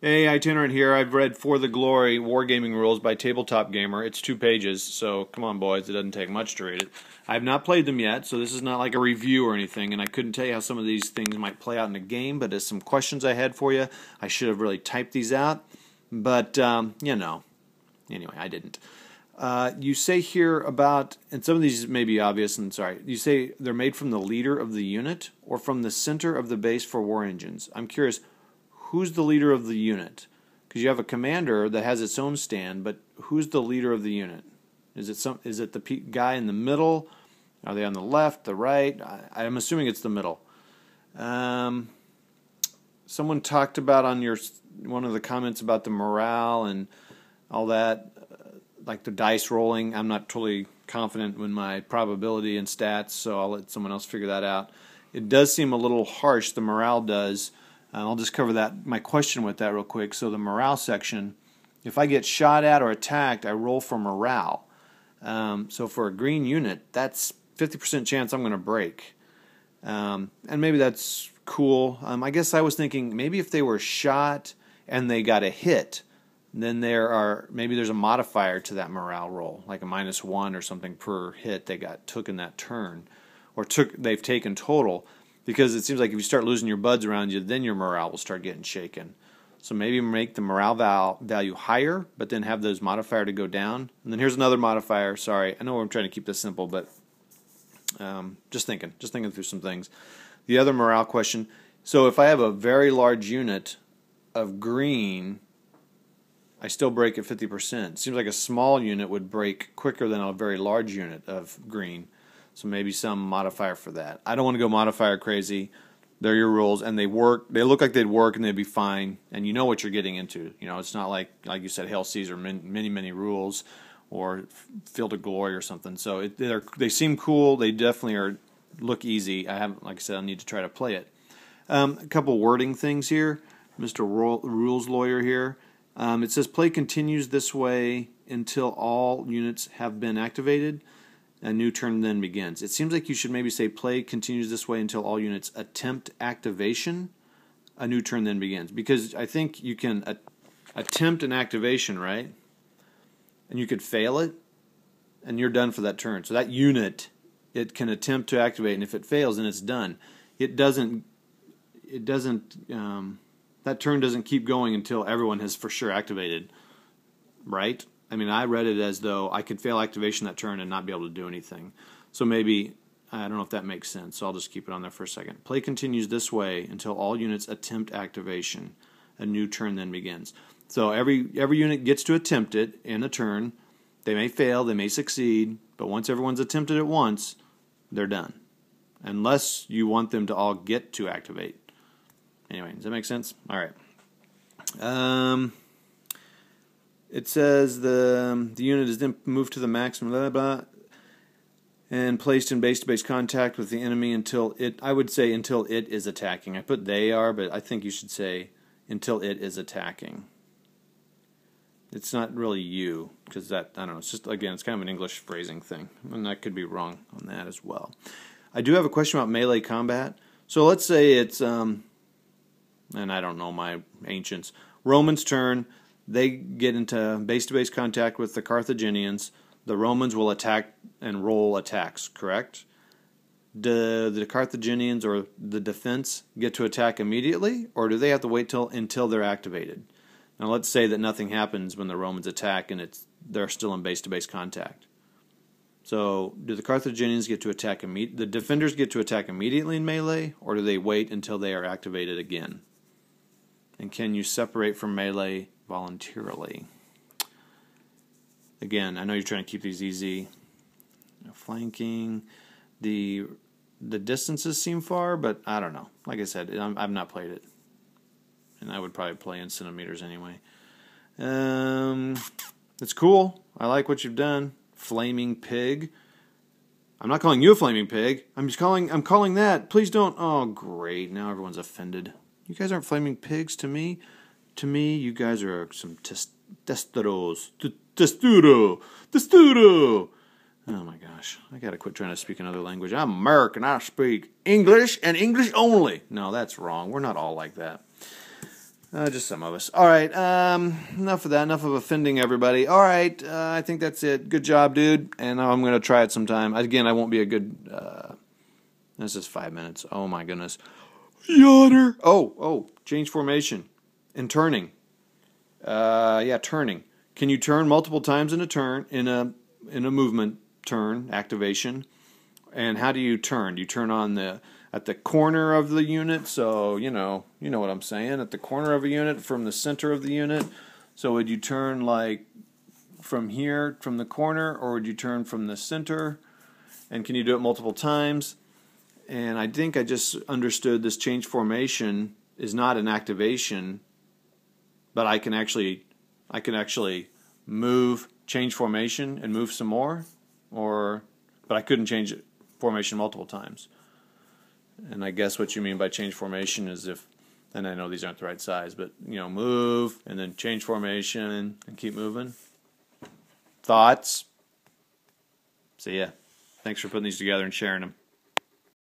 Hey, Itinerant here. I've read For the Glory Wargaming Rules by TableTopGamer. It's 2 pages, so come on, boys. It doesn't take much to read it. I have not played them yet, so this is not like a review or anything, and I couldn't tell you how some of these things might play out in a game, but as some questions I had for you, I should have really typed these out, but, anyway, I didn't. You say here about, and some of these may be obvious, and sorry, you say they're made from the leader of the unit or from the center of the base for war engines. I'm curious, who's the leader of the unit? Because you have a commander that has its own stand, but who's the leader of the unit? Is it the guy in the middle? Are they on the left, the right? I'm assuming it's the middle. Someone talked about on one of the comments about the morale and all that, like the dice rolling. I'm not totally confident in my probability and stats, so I'll let someone else figure that out. It does seem a little harsh, the morale does. I'll just cover my question with that real quick. So the morale section, if I get shot at or attacked, I roll for morale. So for a green unit, that's 50% chance I'm going to break. And maybe that's cool. I guess I was thinking maybe if they were shot and they got a hit, then maybe there's a modifier to that morale roll, like a -1 or something per hit they took in that turn, or they've taken total. Because it seems like if you start losing your buds around you, then your morale will start getting shaken. So maybe make the morale value higher, but then have those modifier to go down. And then here's another modifier. Sorry, I know I'm trying to keep this simple, but just thinking through some things. The other morale question. So if I have a very large unit of green, I still break at 50%. Seems like a small unit would break quicker than a very large unit of green. So maybe some modifier for that. I don't want to go modifier crazy. They're your rules, and they work. They look like they'd work, and they'd be fine. And you know what you're getting into. You know, it's not like you said, Hail Caesar, many rules, or Field of Glory or something. So they seem cool. They definitely look easy. I haven't, like I said, I need to try to play it. A couple wording things here. Mr. Rules Lawyer here. It says play continues this way until all units have been activated. A new turn then begins. It seems like you should maybe say play continues this way until all units attempt activation. A new turn then begins. Because I think you can attempt an activation, right? And you could fail it, and you're done for that turn. So that unit, it can attempt to activate, and if it fails, then it's done. That turn doesn't keep going until everyone has for sure activated, right? I mean, I read it as though I could fail activation that turn and not be able to do anything. So maybe, I don't know if that makes sense, so I'll just keep it on there for a second. Play continues this way until all units attempt activation. A new turn then begins. So every unit gets to attempt it in a turn. They may fail, they may succeed, but once everyone's attempted it once, they're done. Unless you want them to all get to activate. Anyway, does that make sense? All right. It says the unit is then moved to the maximum, blah, blah, blah, and placed in base-to-base contact with the enemy until I would say until it is attacking. I put they are, but I think you should say until it is attacking. It's not really you, because I don't know, it's just, again, it's kind of an English phrasing thing, and I could be wrong on that as well. I do have a question about melee combat. So let's say it's, and I don't know my ancients, Romans' turn. They get into base-to-base contact with the Carthaginians. The Romans will attack and roll attacks, correct? Do the Carthaginians or the defense get to attack immediately, or do they have to wait until they're activated? Now let's say that nothing happens when the Romans attack and they're still in base-to-base contact. So do the Carthaginians get to attack the defenders get to attack immediately in melee, or do they wait until they are activated again? And can you separate from melee voluntarily? Again, I know you're trying to keep these easy. Flanking, the distances seem far, but I don't know. Like I said, I've not played it, and I would probably play in centimeters anyway. It's cool. I like what you've done. Flaming pig. I'm not calling you a flaming pig. I'm calling that. Please don't. Oh, great. Now everyone's offended. You guys aren't flaming pigs to me. To me, you guys are some testudos. Testudo. Oh my gosh. I gotta quit trying to speak another language. I'm American. I speak English and English only. No, that's wrong. We're not all like that. Just some of us. All right, enough of that. Enough of offending everybody. All right, I think that's it. Good job, dude. And I'm going to try it sometime. Again, I won't be a good... this is 5 minutes. Oh, my goodness. Yawner. Oh, change formation. And turning. Yeah, turning. Can you turn multiple times in a turn, in a movement turn, activation? And how do you turn? Do you turn on at the corner of the unit? So, you know what I'm saying, at the corner of a unit from the center of the unit. So would you turn like from here, from the corner, or would you turn from the center? And can you do it multiple times? And I think I just understood this change formation is not an activation, but I can actually move, change formation and move some more, but I couldn't change formation multiple times. And I guess what you mean by change formation is and I know these aren't the right size, but move and then change formation and keep moving. Thoughts? See ya. Thanks for putting these together and sharing them.